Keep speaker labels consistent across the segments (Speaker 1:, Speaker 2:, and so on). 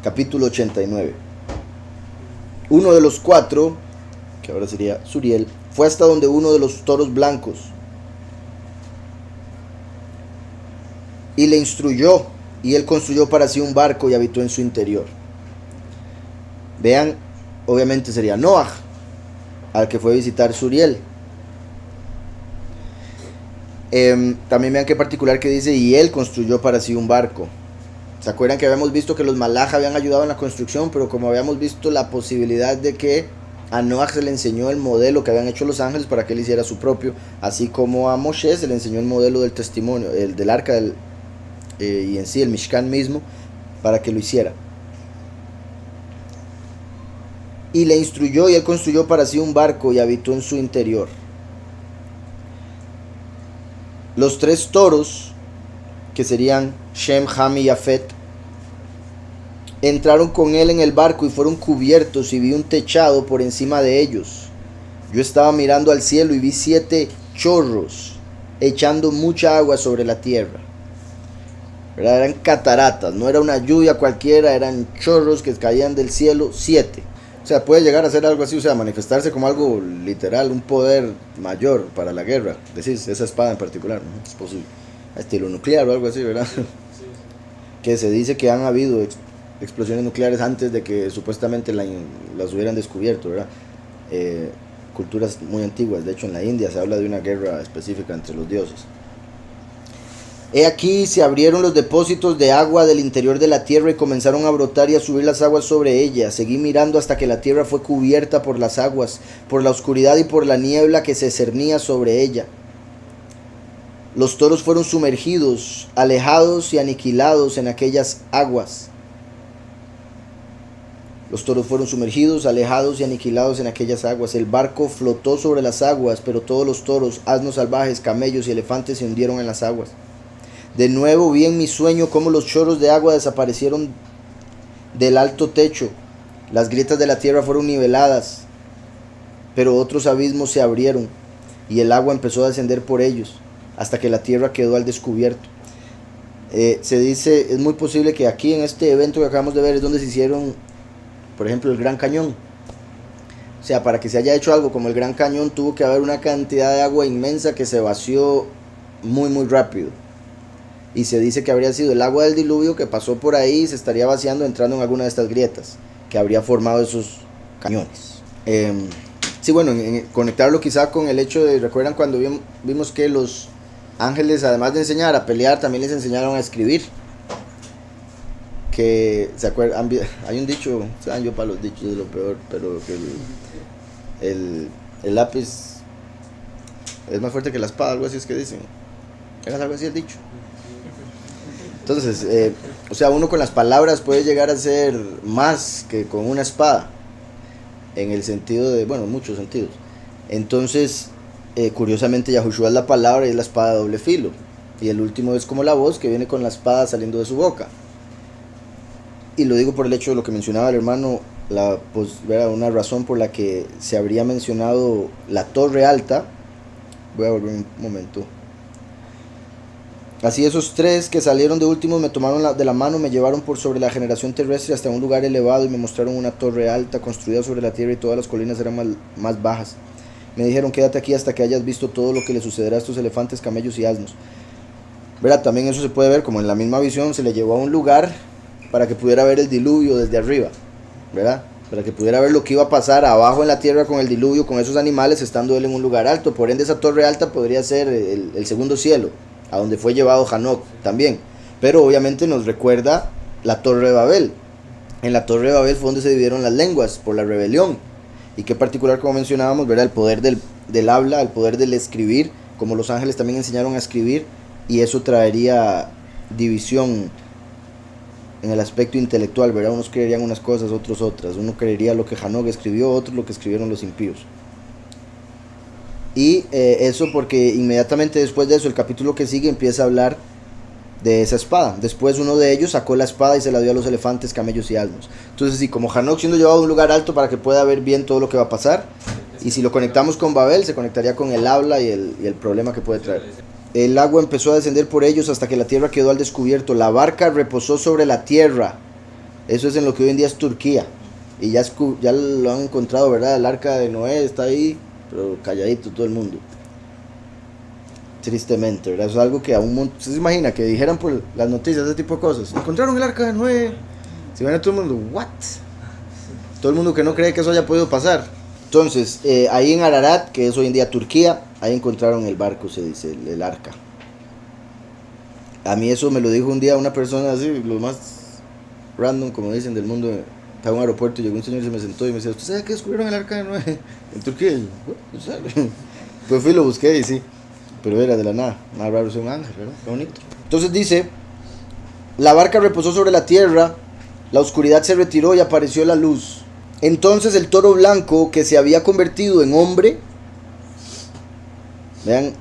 Speaker 1: capítulo 89. Uno de los cuatro, que ahora sería Suriel, fue hasta donde uno de los toros blancos y le instruyó, y él construyó para sí un barco y habitó en su interior. Vean, obviamente sería Noaj, al que fue a visitar Suriel. También vean qué particular que dice, y él construyó para sí un barco. ¿Se acuerdan que habíamos visto que los malaj habían ayudado en la construcción? Pero como habíamos visto la posibilidad de que a Noaj se le enseñó el modelo que habían hecho los ángeles para que él hiciera su propio, así como a Moshe se le enseñó el modelo del testimonio, el del arca y en sí el Mishkan mismo, para que lo hiciera. Y le instruyó, y él construyó para sí un barco y habitó en su interior. Los tres toros, que serían Shem, Ham y Yafet, entraron con él en el barco y fueron cubiertos, y vi un techado por encima de ellos. Yo estaba mirando al cielo y vi 7 chorros echando mucha agua sobre la tierra. ¿Verdad? Eran cataratas, no era una lluvia cualquiera, eran chorros que caían del cielo, 7. O sea, puede llegar a ser algo así, o sea, manifestarse como algo literal, un poder mayor para la guerra. Decís, esa espada en particular, ¿no? Es posible. Estilo nuclear o algo así, ¿verdad? Sí. Que se dice que han habido explosiones nucleares antes de que supuestamente las hubieran descubierto, ¿verdad? Culturas muy antiguas, de hecho en la India se habla de una guerra específica entre los dioses. He aquí se abrieron los depósitos de agua del interior de la tierra y comenzaron a brotar y a subir las aguas sobre ella. Seguí mirando hasta que la tierra fue cubierta por las aguas, por la oscuridad y por la niebla que se cernía sobre ella. Los toros fueron sumergidos, alejados y aniquilados en aquellas aguas. Los toros fueron sumergidos, alejados y aniquilados en aquellas aguas. El barco flotó sobre las aguas, pero todos los toros, asnos salvajes, camellos y elefantes se hundieron en las aguas. De nuevo vi en mi sueño cómo los chorros de agua desaparecieron del alto techo. Las grietas de la tierra fueron niveladas, pero otros abismos se abrieron y el agua empezó a descender por ellos, hasta que la tierra quedó al descubierto. Se dice, es muy posible que aquí en este evento que acabamos de ver es donde se hicieron, por ejemplo, el Gran Cañón. O sea, para que se haya hecho algo como el Gran Cañón tuvo que haber una cantidad de agua inmensa que se vació muy rápido. Y se dice que habría sido el agua del diluvio que pasó por ahí y se estaría vaciando entrando en alguna de estas grietas que habría formado esos cañones. Sí, bueno, en conectarlo quizá con el hecho de, ¿recuerdan cuando vimos que los ángeles, además de enseñar a pelear, también les enseñaron a escribir? Que, ¿se acuerdan? Hay un dicho, saben, yo para los dichos es lo peor, pero que el lápiz es más fuerte que la espada, algo así es que dicen. ¿Es algo así el dicho? Entonces, o sea, uno con las palabras puede llegar a ser más que con una espada, en el sentido de, bueno, en muchos sentidos. Entonces, curiosamente, Yahushua es la palabra y es la espada de doble filo. Y el último es como la voz que viene con la espada saliendo de su boca. Y lo digo por el hecho de lo que mencionaba el hermano, una razón por la que se habría mencionado la torre alta. Voy a volver un momento. Así esos 3 que salieron de último me tomaron de la mano, me llevaron por sobre la generación terrestre hasta un lugar elevado y me mostraron una torre alta construida sobre la tierra y todas las colinas eran más bajas. Me dijeron, quédate aquí hasta que hayas visto todo lo que le sucederá a estos elefantes, camellos y asnos. ¿Verdad? También eso se puede ver como en la misma visión, se le llevó a un lugar para que pudiera ver el diluvio desde arriba, ¿verdad? Para que pudiera ver lo que iba a pasar abajo en la tierra con el diluvio, con esos animales, estando él en un lugar alto. Por ende, esa torre alta podría ser el segundo cielo, a donde fue llevado Hanoc también. Pero obviamente nos recuerda la torre de Babel. En la torre de Babel fue donde se dividieron las lenguas por la rebelión. Y qué particular, como mencionábamos, ¿verdad? El poder del habla, el poder del escribir, como los ángeles también enseñaron a escribir, y eso traería división en el aspecto intelectual, ¿verdad? Unos creerían unas cosas, otros otras. Uno creería lo que Hanoc escribió, otros lo que escribieron los impíos. Y eso porque inmediatamente después de eso, el capítulo que sigue empieza a hablar de esa espada. Después uno de ellos sacó la espada y se la dio a los elefantes, camellos y asnos. Entonces, sí, como Hanoc siendo llevado a un lugar alto para que pueda ver bien todo lo que va a pasar. Y si lo conectamos con Babel, se conectaría con el habla y el problema que puede traer. El agua empezó a descender por ellos hasta que la tierra quedó al descubierto. La barca reposó sobre la tierra Eso es en lo que hoy en día es Turquía. Y ya lo han encontrado, ¿verdad? El arca de Noé está ahí, pero calladito todo el mundo. Tristemente, ¿verdad? Eso es algo que ¿usted se imagina que dijeran por las noticias ese tipo de cosas? Encontraron el arca de Noé. Si van a todo el mundo, ¿what? Todo el mundo que no cree que eso haya podido pasar. Entonces, ahí en Ararat, que es hoy en día Turquía, ahí encontraron el barco, se dice, el arca. A mí eso me lo dijo un día una persona así, lo más random, como dicen, del mundo. Estaba en un aeropuerto y llegó un señor y se me sentó y me decía, ¿usted sabe que descubrieron el arca de Noé en Turquía? Y yo, pues fui y lo busqué y sí, pero era de la nada, más raro, es un ángel, ¿verdad? Qué bonito. Entonces dice, la barca reposó sobre la tierra, la oscuridad se retiró y apareció la luz. Entonces el toro blanco que se había convertido en hombre, vean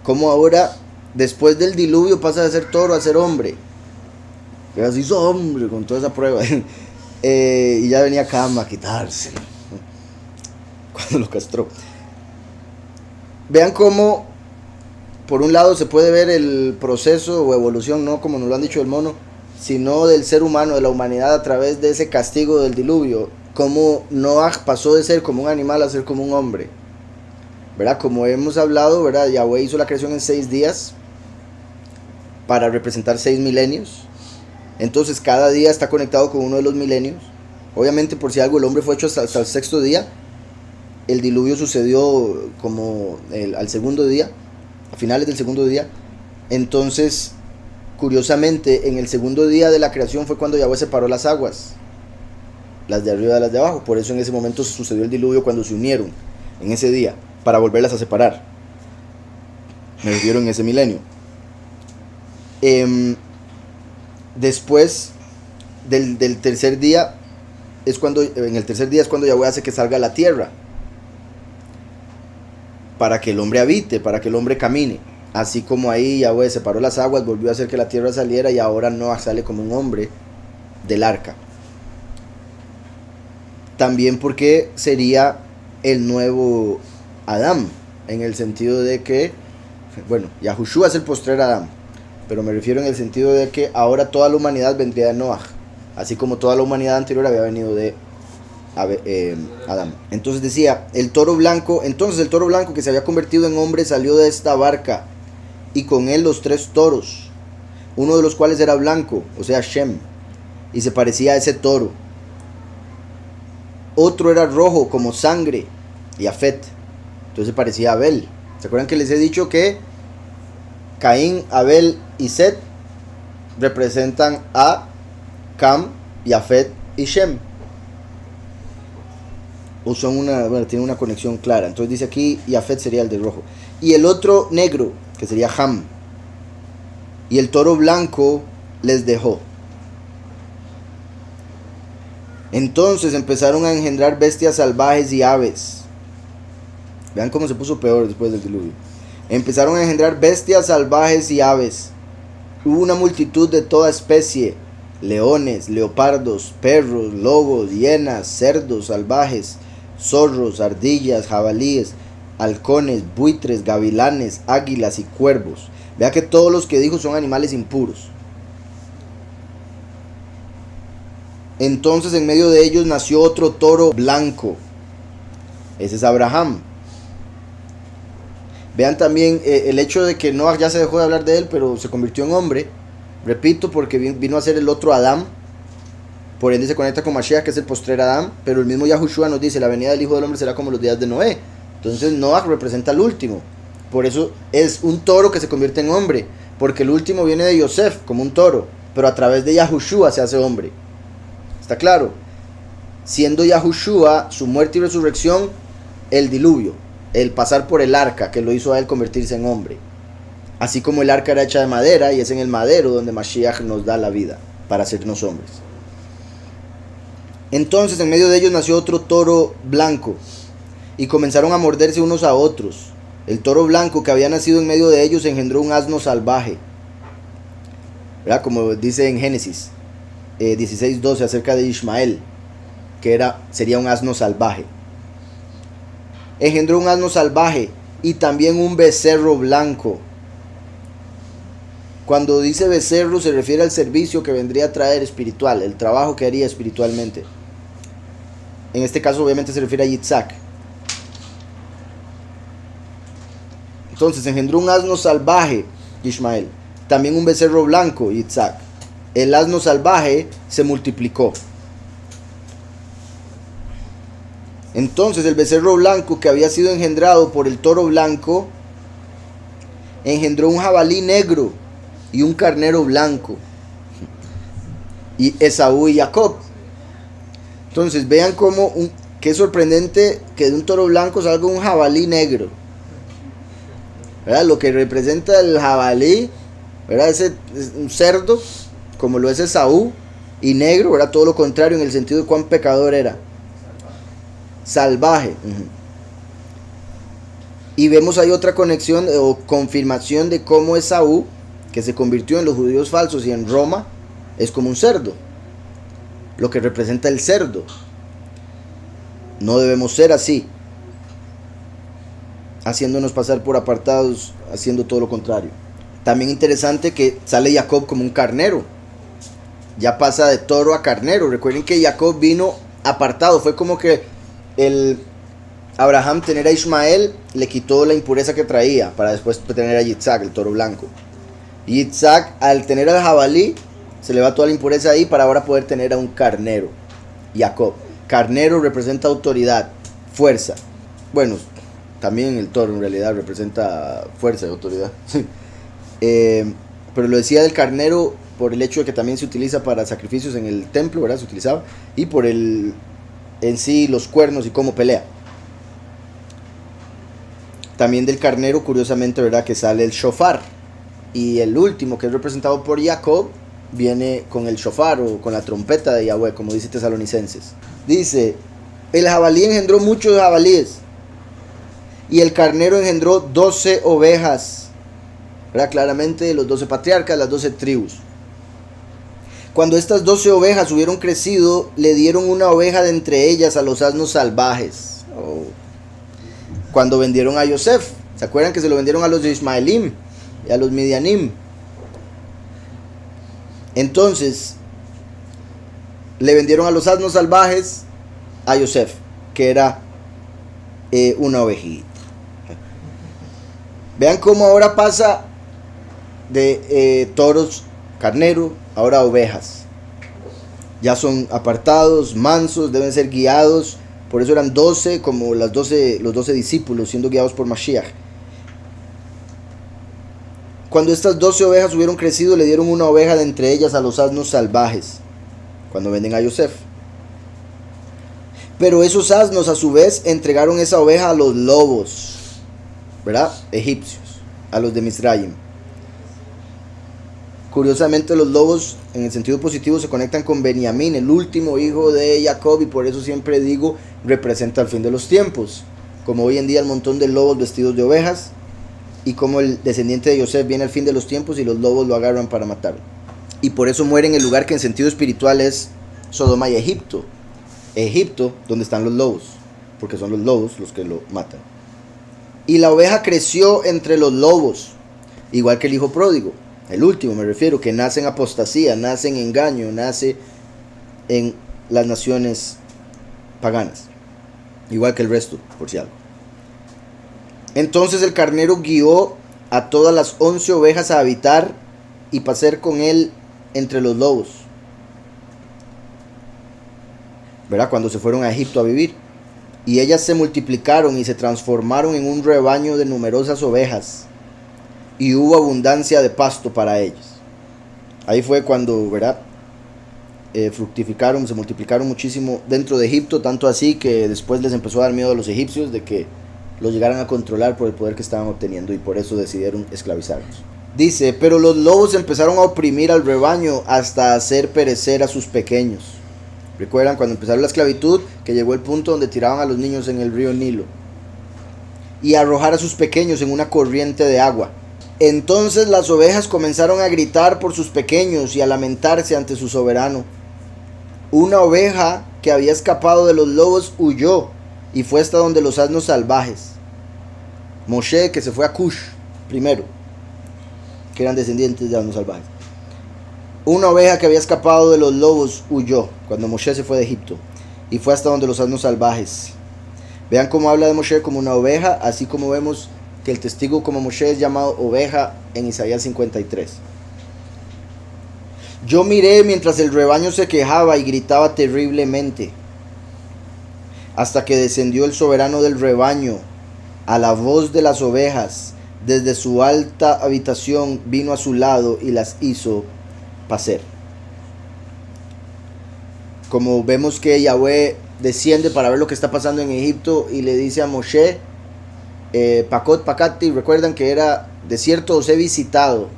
Speaker 1: cómo ahora, después del diluvio, pasa de ser toro a ser hombre. Ya se hizo hombre con toda esa prueba. Y ya venía Cam a quitárselo cuando lo castró. Vean cómo, por un lado, se puede ver el proceso o evolución, no como nos lo han dicho el mono, sino del ser humano, de la humanidad, a través de ese castigo del diluvio. Cómo Noah pasó de ser como un animal a ser como un hombre, ¿verdad? Como hemos hablado, ¿verdad? Yahweh hizo la creación en 6 días para representar 6 milenios. Entonces cada día está conectado con uno de los milenios. Obviamente, por si algo, el hombre fue hecho hasta el 6.º día. El diluvio sucedió como al 2.º día, a finales del 2.º día. Entonces, curiosamente, en el 2.º día de la creación fue cuando Yahweh separó las aguas, las de arriba de las de abajo. Por eso en ese momento sucedió el diluvio, cuando se unieron en ese día, para volverlas a separar. Me refiero en ese milenio. Después del 3.er día es cuando, en el 3.er día es cuando Yahweh hace que salga la tierra, para que el hombre habite, para que el hombre camine. Así como ahí Yahweh separó las aguas, volvió a hacer que la tierra saliera, y ahora Noah sale como un hombre del arca. También porque sería el nuevo Adán, en el sentido de que, bueno, Yahushua es el postrer Adán, pero me refiero en el sentido de que ahora toda la humanidad vendría de Noah, así como toda la humanidad anterior había venido de Adán. Entonces decía, entonces el toro blanco que se había convertido en hombre salió de esta barca, y con él los 3 toros, uno de los cuales era blanco, o sea Shem, y se parecía a ese toro. Otro era rojo como sangre, Yafet, entonces parecía a Abel. ¿Se acuerdan que les he dicho que Caín, Abel y Set representan a Cam, Yafet y Shem? O son tienen una conexión clara. Entonces dice aquí, Yafet sería el de rojo. Y el otro negro, que sería Ham. Y el toro blanco les dejó. Entonces empezaron a engendrar bestias salvajes y aves. Vean cómo se puso peor después del diluvio. Empezaron a engendrar bestias salvajes y aves. Hubo una multitud de toda especie: leones, leopardos, perros, lobos, hienas, cerdos salvajes, zorros, ardillas, jabalíes, halcones, buitres, gavilanes, águilas y cuervos. Vea que todos los que dijo son animales impuros. Entonces en medio de ellos nació otro toro blanco. Ese es Abraham. Vean también el hecho de que Noah ya se dejó de hablar de él, pero se convirtió en hombre. Repito, porque vino a ser el otro Adán. Por ende se conecta con Mashiach, que es el postrer Adán. Pero el mismo Yahushua nos dice, la venida del Hijo del Hombre será como los días de Noé. Entonces Noah representa al último. Por eso es un toro que se convierte en hombre, porque el último viene de Yosef como un toro, pero a través de Yahushua se hace hombre. ¿Está claro? Siendo Yahushua su muerte y resurrección el diluvio, el pasar por el arca que lo hizo a él convertirse en hombre. Así como el arca era hecha de madera, y es en el madero donde Mashiach nos da la vida para hacernos hombres. Entonces en medio de ellos nació otro toro blanco, y comenzaron a morderse unos a otros. El toro blanco que había nacido en medio de ellos engendró un asno salvaje, ¿verdad? Como dice en Génesis 16:12 acerca de Ismael, que sería un asno salvaje. Engendró un asno salvaje y también un becerro blanco. Cuando dice becerro se refiere al servicio que vendría a traer espiritual, el trabajo que haría espiritualmente. En este caso obviamente se refiere a Yitzhak. Entonces engendró un asno salvaje, Ishmael. También un becerro blanco, Yitzhak. El asno salvaje se multiplicó. Entonces el becerro blanco que había sido engendrado por el toro blanco engendró un jabalí negro y un carnero blanco. Y Esaú y Jacob. Entonces vean cómo qué sorprendente que de un toro blanco salga un jabalí negro. ¿Verdad? Lo que representa el jabalí, ¿verdad? Es un cerdo, como lo es Esaú, y negro, ¿verdad? Todo lo contrario en el sentido de cuán pecador era. Salvaje. Y vemos ahí otra conexión o confirmación de cómo Esaú, que se convirtió en los judíos falsos y en Roma, es como un cerdo. Lo que representa el cerdo. No debemos ser así, haciéndonos pasar por apartados, haciendo todo lo contrario. También interesante que sale Jacob como un carnero. Ya pasa de toro a carnero. Recuerden que Jacob vino apartado. Fue como que el Abraham tener a Ismael le quitó la impureza que traía para después tener a Yitzhak, el toro blanco. Y Yitzhak, al tener al jabalí, se le va toda la impureza ahí para ahora poder tener a un carnero. Jacob. Carnero representa autoridad, fuerza. Bueno, también el toro en realidad representa fuerza y autoridad. Pero lo decía del carnero por el hecho de que también se utiliza para sacrificios en el templo, ¿verdad? Se utilizaba. Y por en sí los cuernos y cómo pelea. También del carnero, curiosamente, ¿verdad? Que sale el shofar. Y el último, que es representado por Jacob, viene con el shofar o con la trompeta de Yahweh, como dice Tesalonicenses. Dice, el jabalí engendró muchos jabalíes y el carnero engendró 12 ovejas. ¿Verdad? Claramente los 12 patriarcas, las 12 tribus. Cuando estas 12 ovejas hubieron crecido, le dieron una oveja de entre ellas a los asnos salvajes. Cuando vendieron a Yosef, ¿se acuerdan que se lo vendieron a los de Ismaelim y a los Midianim? Entonces le vendieron a los asnos salvajes a Yosef, que era una ovejita. Vean cómo ahora pasa de toros, carnero, ahora ovejas. Ya son apartados, mansos, deben ser guiados. Por eso eran 12, como los 12 discípulos siendo guiados por Mashiach. Cuando estas 12 ovejas hubieron crecido, le dieron una oveja de entre ellas a los asnos salvajes, cuando venden a Yosef. Pero esos asnos a su vez entregaron esa oveja a los lobos, ¿verdad? Egipcios, a los de Misraim. Curiosamente los lobos en el sentido positivo se conectan con Benjamín, el último hijo de Jacob, y por eso siempre digo, representa el fin de los tiempos. Como hoy en día el montón de lobos vestidos de ovejas, y como el descendiente de Yosef viene al fin de los tiempos y los lobos lo agarran para matarlo. Y por eso muere en el lugar que en sentido espiritual es Sodoma y Egipto. Egipto, donde están los lobos, porque son los lobos los que lo matan. Y la oveja creció entre los lobos, igual que el hijo pródigo. El último me refiero, que nace en apostasía, nace en engaño, nace en las naciones paganas. Igual que el resto, por si algo. Entonces el carnero guió a todas las 11 ovejas a habitar y pasar con él entre los lobos. ¿Verdad? Cuando se fueron a Egipto a vivir. Y ellas se multiplicaron y se transformaron en un rebaño de numerosas ovejas. Y hubo abundancia de pasto para ellos. Ahí fue cuando, ¿verdad? Fructificaron, se multiplicaron muchísimo dentro de Egipto. Tanto así que después les empezó a dar miedo a los egipcios de que los llegaran a controlar por el poder que estaban obteniendo. Y por eso decidieron esclavizarlos. Dice, pero los lobos empezaron a oprimir al rebaño hasta hacer perecer a sus pequeños. ¿Recuerdan cuando empezaron la esclavitud? Que llegó el punto donde tiraban a los niños en el río Nilo. Y a arrojar a sus pequeños en una corriente de agua. Entonces las ovejas comenzaron a gritar por sus pequeños y a lamentarse ante su soberano. Una oveja que había escapado de los lobos huyó y fue hasta donde los asnos salvajes. Moshe, que se fue a Cush primero, que eran descendientes de asnos salvajes. Una oveja que había escapado de los lobos huyó cuando Moshe se fue de Egipto y fue hasta donde los asnos salvajes. Vean cómo habla de Moshe como una oveja, así como vemos que el testigo como Moshe es llamado oveja en Isaías 53. Yo miré mientras el rebaño se quejaba y gritaba terriblemente, hasta que descendió el soberano del rebaño a la voz de las ovejas. Desde su alta habitación vino a su lado y las hizo pacer. Como vemos que Yahweh desciende para ver lo que está pasando en Egipto y le dice a Moshe, Pakot Pakati, recuerdan que era, de cierto os he visitado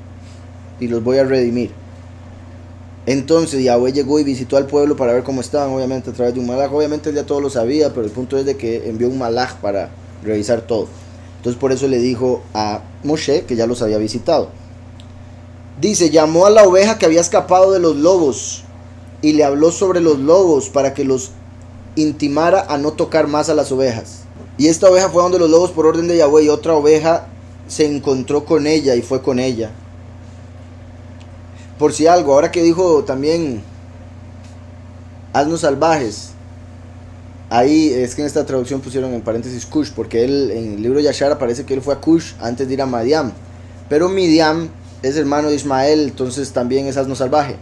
Speaker 1: y los voy a redimir. Entonces Yahweh llegó y visitó al pueblo para ver cómo estaban, obviamente a través de un malaj. Obviamente él ya todo lo sabía, pero el punto es de que envió un malaj para revisar todo. Entonces por eso le dijo a Moshe que ya los había visitado. Dice, llamó a la oveja que había escapado de los lobos y le habló sobre los lobos para que los intimara a no tocar más a las ovejas. Y esta oveja fue donde los lobos por orden de Yahweh, y otra oveja se encontró con ella y fue con ella. Por si algo, ahora que dijo también asnos salvajes, ahí es que en esta traducción pusieron en paréntesis Cush, porque él en el libro de Yashar aparece que él fue a Cush antes de ir a Madiam. Pero Midiam es hermano de Ismael, entonces también es asno salvaje.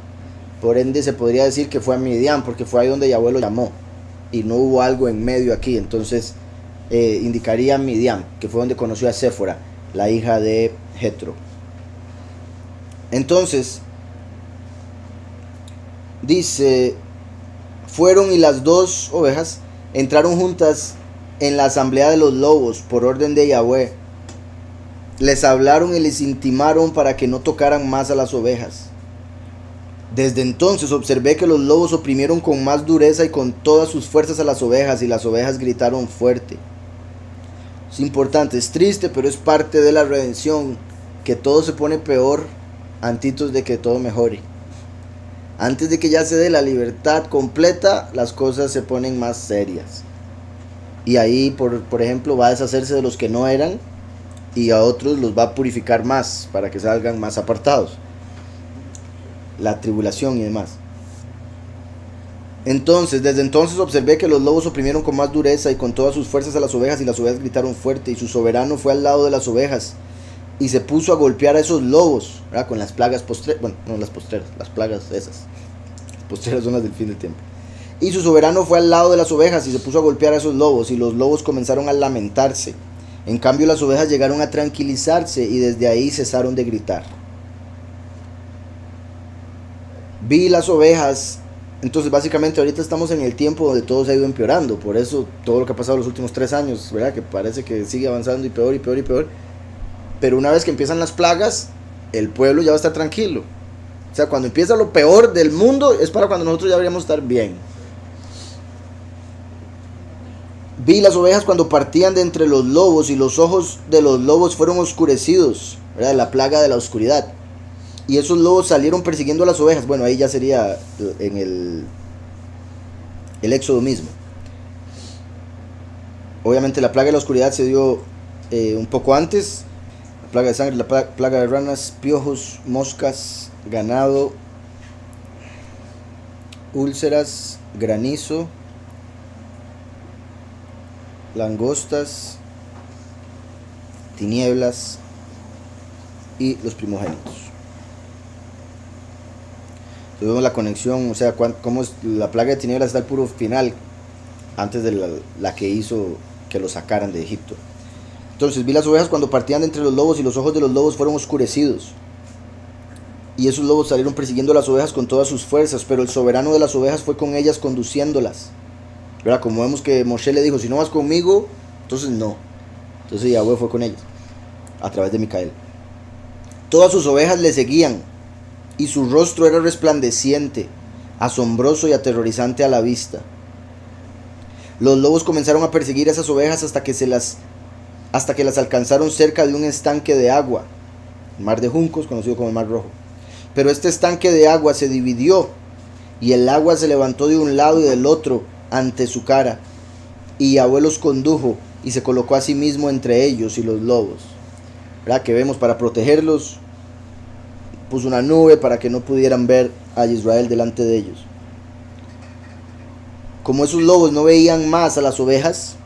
Speaker 1: Por ende se podría decir que fue a Midiam, porque fue ahí donde Yahweh lo llamó. Y no hubo algo en medio aquí, entonces indicaría Midiam, que fue donde conoció a Séfora, la hija de Jetro. Entonces, dice, fueron y las dos ovejas entraron juntas en la asamblea de los lobos por orden de Yahweh. Les hablaron y les intimaron para que no tocaran más a las ovejas. Desde entonces observé que los lobos oprimieron con más dureza y con todas sus fuerzas a las ovejas, y las ovejas gritaron fuerte. Es importante, es triste, pero es parte de la redención, que todo se pone peor antes de que todo mejore. Antes de que ya se dé la libertad completa, las cosas se ponen más serias. Y ahí, por ejemplo, va a deshacerse de los que no eran, y a otros los va a purificar más para que salgan más apartados. La tribulación y demás. Entonces, desde entonces observé que los lobos oprimieron con más dureza y con todas sus fuerzas a las ovejas, y las ovejas gritaron fuerte, y su soberano fue al lado de las ovejas y se puso a golpear a esos lobos, ¿verdad? Con las plagas postreras, bueno, no las postreras, las plagas esas. Las postreras son las del fin del tiempo. Y su soberano fue al lado de las ovejas y se puso a golpear a esos lobos, y los lobos comenzaron a lamentarse. En cambio las ovejas llegaron a tranquilizarse y desde ahí cesaron de gritar. Vi las ovejas. Entonces básicamente ahorita estamos en el tiempo donde todo se ha ido empeorando. Por eso todo lo que ha pasado los últimos 3 años, ¿verdad? Que parece que sigue avanzando y peor y peor y peor. Pero una vez que empiezan las plagas, el pueblo ya va a estar tranquilo. O sea, cuando empieza lo peor del mundo es para cuando nosotros ya deberíamos estar bien. Vi las ovejas cuando partían de entre los lobos, y los ojos de los lobos fueron oscurecidos, ¿verdad? La plaga de la oscuridad. Y esos lobos salieron persiguiendo a las ovejas. Bueno, ahí ya sería en el Éxodo mismo. Obviamente la plaga de la oscuridad se dio un poco antes. La plaga de sangre, la plaga de ranas, piojos, moscas, ganado, úlceras, granizo, langostas, tinieblas y los primogénitos. Vemos la conexión, o sea, cómo la plaga de tinieblas está al puro final, antes de la que hizo que lo sacaran de Egipto. Entonces vi las ovejas cuando partían de entre los lobos, y los ojos de los lobos fueron oscurecidos. Y esos lobos salieron persiguiendo a las ovejas con todas sus fuerzas, pero el soberano de las ovejas fue con ellas conduciéndolas. ¿Verdad? Como vemos que Moshe le dijo, si no vas conmigo, entonces no. Entonces Yahweh fue con ellos, a través de Micael. Todas sus ovejas le seguían, y su rostro era resplandeciente, asombroso y aterrorizante a la vista. Los lobos comenzaron a perseguir a esas ovejas hasta que las alcanzaron cerca de un estanque de agua, el mar de juncos, conocido como el mar rojo. Pero este estanque de agua se dividió, y el agua se levantó de un lado y del otro ante su cara, y Yahweh los condujo y se colocó a sí mismo entre ellos y los lobos. ¿Verdad? Que vemos, para protegerlos, puso una nube para que no pudieran ver a Israel delante de ellos. Como esos lobos no veían más a las ovejas,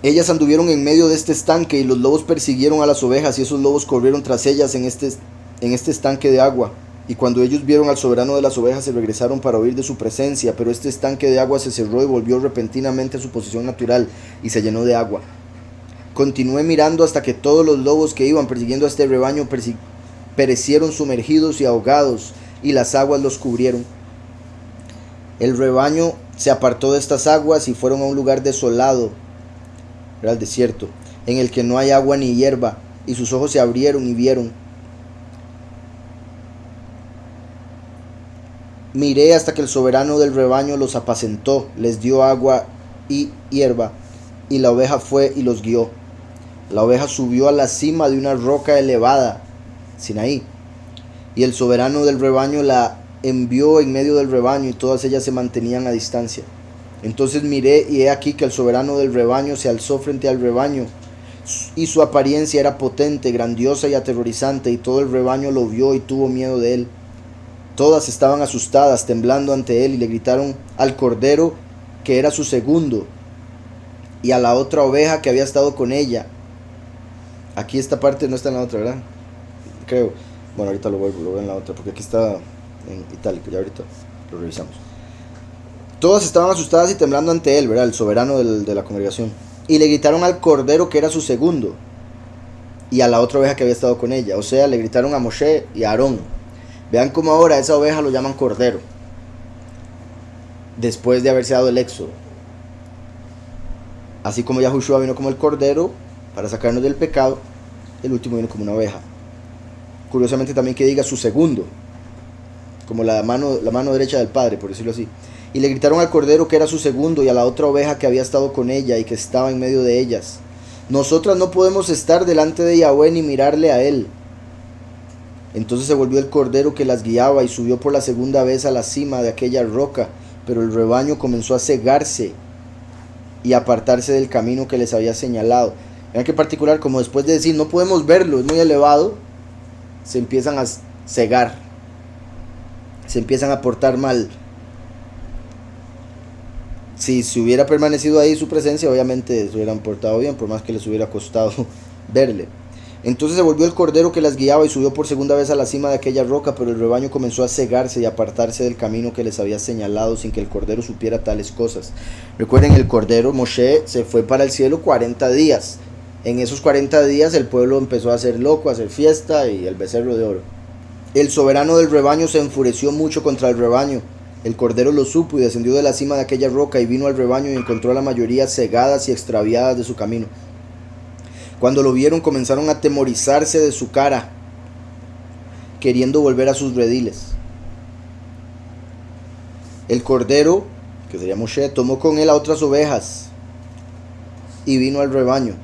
Speaker 1: ellas anduvieron en medio de este estanque y los lobos persiguieron a las ovejas y esos lobos corrieron tras ellas en este estanque de agua. Y cuando ellos vieron al soberano de las ovejas se regresaron para huir de su presencia, pero este estanque de agua se cerró y volvió repentinamente a su posición natural y se llenó de agua. Continué mirando hasta que todos los lobos que iban persiguiendo a este rebaño perecieron sumergidos y ahogados y las aguas los cubrieron. El rebaño se apartó de estas aguas y fueron a un lugar desolado, era el desierto, en el que no hay agua ni hierba, y sus ojos se abrieron y vieron. Miré hasta que el soberano del rebaño los apacentó, les dio agua y hierba, y la oveja fue y los guió. La oveja subió a la cima de una roca elevada, Sinaí, y el soberano del rebaño la envió en medio del rebaño y todas ellas se mantenían a distancia. Entonces miré y he aquí que el soberano del rebaño se alzó frente al rebaño y su apariencia era potente, grandiosa y aterrorizante, y todo el rebaño lo vio y tuvo miedo de él. Todas estaban asustadas, temblando ante él, y le gritaron al cordero que era su segundo y a la otra oveja que había estado con ella. Aquí esta parte no está en la otra, ¿verdad? Creo. Bueno, ahorita lo veo en la otra, porque aquí está en itálico, ya ahorita lo revisamos. Todas estaban asustadas y temblando ante él, ¿verdad? El soberano de la congregación. Y le gritaron al cordero que era su segundo y a la otra oveja que había estado con ella. O sea, le gritaron a Moshe y a Aarón. Vean cómo ahora esa oveja lo llaman cordero, después de haberse dado el éxodo. Así como Yahushua vino como el cordero para sacarnos del pecado, el último vino como una oveja. Curiosamente también que diga su segundo, como la mano derecha del Padre, por decirlo así. Y le gritaron al cordero que era su segundo y a la otra oveja que había estado con ella y que estaba en medio de ellas: nosotras no podemos estar delante de Yahweh ni mirarle a él. Entonces se volvió el cordero que las guiaba y subió por la segunda vez a la cima de aquella roca, pero el rebaño comenzó a cegarse y apartarse del camino que les había señalado. Vean que particular, como después de decir no podemos verlo, es muy elevado, se empiezan a cegar, se empiezan a portar mal. Si se hubiera permanecido ahí su presencia, obviamente se hubieran portado bien, por más que les hubiera costado verle. Entonces se volvió el cordero que las guiaba y subió por segunda vez a la cima de aquella roca, pero el rebaño comenzó a cegarse y apartarse del camino que les había señalado sin que el cordero supiera tales cosas. Recuerden, el cordero, Moshe, se fue para el cielo 40 días. En esos 40 días el pueblo empezó a hacer loco, a hacer fiesta y el becerro de oro. El soberano del rebaño se enfureció mucho contra el rebaño. El cordero lo supo y descendió de la cima de aquella roca y vino al rebaño y encontró a la mayoría cegadas y extraviadas de su camino. Cuando lo vieron comenzaron a atemorizarse de su cara, queriendo volver a sus rediles. El cordero, que sería Moshe, tomó con él a otras ovejas y vino al rebaño.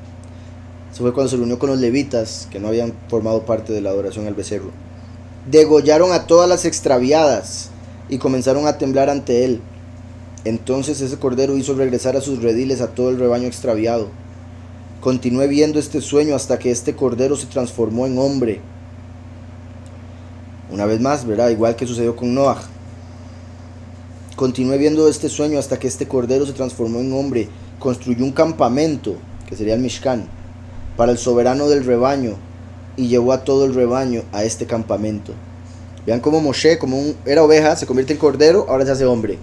Speaker 1: Eso fue cuando se reunió con los levitas, que no habían formado parte de la adoración al becerro. Degollaron a todas las extraviadas y comenzaron a temblar ante él. Entonces ese cordero hizo regresar a sus rediles a todo el rebaño extraviado. Continué viendo este sueño hasta que este cordero se transformó en hombre. Una vez más, ¿verdad? Igual que sucedió con Noah. Continué viendo este sueño hasta que este cordero se transformó en hombre. Construyó un campamento, que sería el Mishkan, para el soberano del rebaño, y llevó a todo el rebaño a este campamento. Vean cómo Moshe, era oveja, se convierte en cordero, ahora se hace hombre.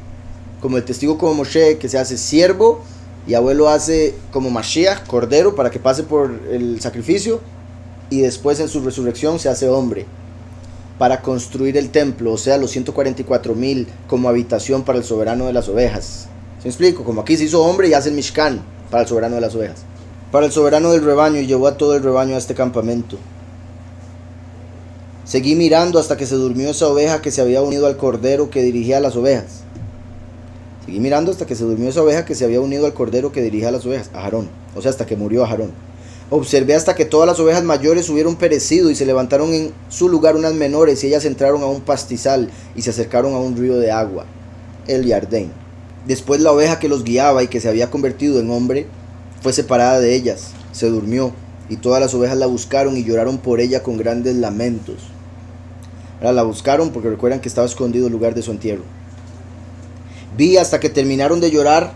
Speaker 1: Como el testigo como Moshe, que se hace siervo, y abuelo hace como Mashiach, cordero, para que pase por el sacrificio, y después en su resurrección se hace hombre para construir el templo, o sea, los 144,000 como habitación para el soberano de las ovejas. ¿Se me explico? Como aquí se hizo hombre y hace el Mishkan para el soberano de las ovejas, para el soberano del rebaño, y llevó a todo el rebaño a este campamento. Seguí mirando hasta que se durmió esa oveja que se había unido al cordero que dirigía a las ovejas. Seguí mirando hasta que se durmió esa oveja que se había unido al cordero que dirigía a las ovejas, a Aarón, o sea, hasta que murió Aarón. Observé hasta que todas las ovejas mayores hubieron perecido y se levantaron en su lugar unas menores, y ellas entraron a un pastizal y se acercaron a un río de agua, el Yardén. Después la oveja que los guiaba y que se había convertido en hombre fue separada de ellas, se durmió, y todas las ovejas la buscaron y lloraron por ella con grandes lamentos. Ahora la buscaron porque recuerdan que estaba escondido el lugar de su entierro. Vi hasta que terminaron de llorar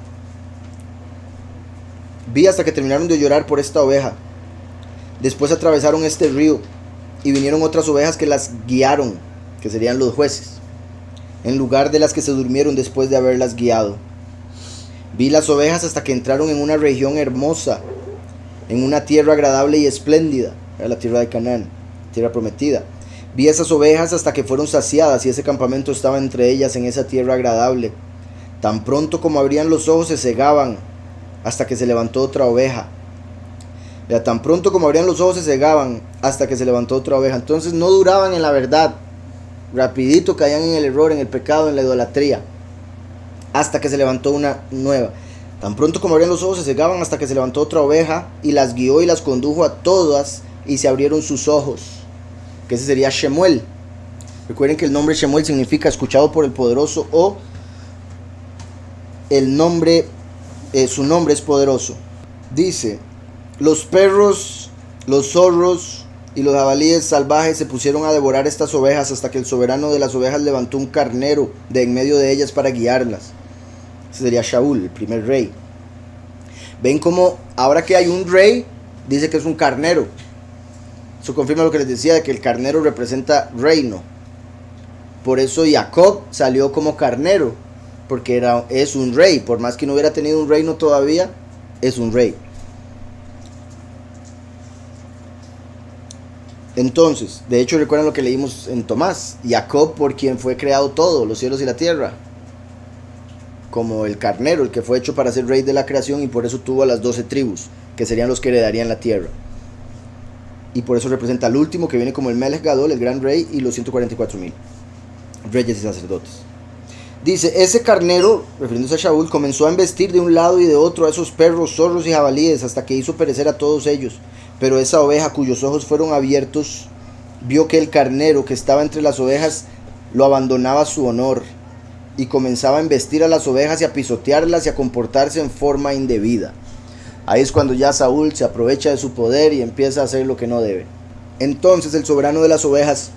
Speaker 1: por esta oveja. Después atravesaron este río y vinieron otras ovejas que las guiaron, que serían los jueces, en lugar de las que se durmieron después de haberlas guiado. Vi las ovejas hasta que entraron en una región hermosa, en una tierra agradable y espléndida, era la tierra de Canaán, tierra prometida. Vi esas ovejas hasta que fueron saciadas y ese campamento estaba entre ellas en esa tierra agradable. Tan pronto como abrían los ojos se cegaban hasta que se levantó otra oveja. Tan pronto como abrían los ojos se cegaban hasta que se levantó otra oveja. Entonces no duraban en la verdad. Rapidito caían en el error, en el pecado, en la idolatría, hasta que se levantó una nueva. Tan pronto como abrían los ojos se cegaban hasta que se levantó otra oveja y las guió y las condujo a todas y se abrieron sus ojos. Que ese sería Shemuel. Recuerden que el nombre Shemuel significa escuchado por el poderoso, o el nombre, su nombre es poderoso. Dice: los perros, los zorros y los jabalíes salvajes se pusieron a devorar estas ovejas hasta que el soberano de las ovejas levantó un carnero de en medio de ellas para guiarlas. Ese sería Shaul, el primer rey. Ven cómo ahora que hay un rey, dice que es un carnero. Eso confirma lo que les decía, de que el carnero representa reino. Por eso Jacob salió como carnero, porque es un rey. Por más que no hubiera tenido un reino todavía, es un rey. Entonces, de hecho recuerdan lo que leímos en Tomás: Jacob, por quien fue creado todo, los cielos y la tierra, como el carnero, el que fue hecho para ser rey de la creación, y por eso tuvo a las 12 tribus, que serían los que heredarían la tierra. Y por eso representa al último, que viene como el Melech Gadol, el gran rey, y los 144,000 reyes y sacerdotes. Dice: ese carnero, refiriéndose a Shaul, comenzó a embestir de un lado y de otro a esos perros, zorros y jabalíes, hasta que hizo perecer a todos ellos. Pero esa oveja, cuyos ojos fueron abiertos, vio que el carnero que estaba entre las ovejas lo abandonaba su honor, y comenzaba a embestir a las ovejas y a pisotearlas y a comportarse en forma indebida. Ahí es cuando ya Saúl se aprovecha de su poder y empieza a hacer lo que no debe. Entonces el soberano de las ovejas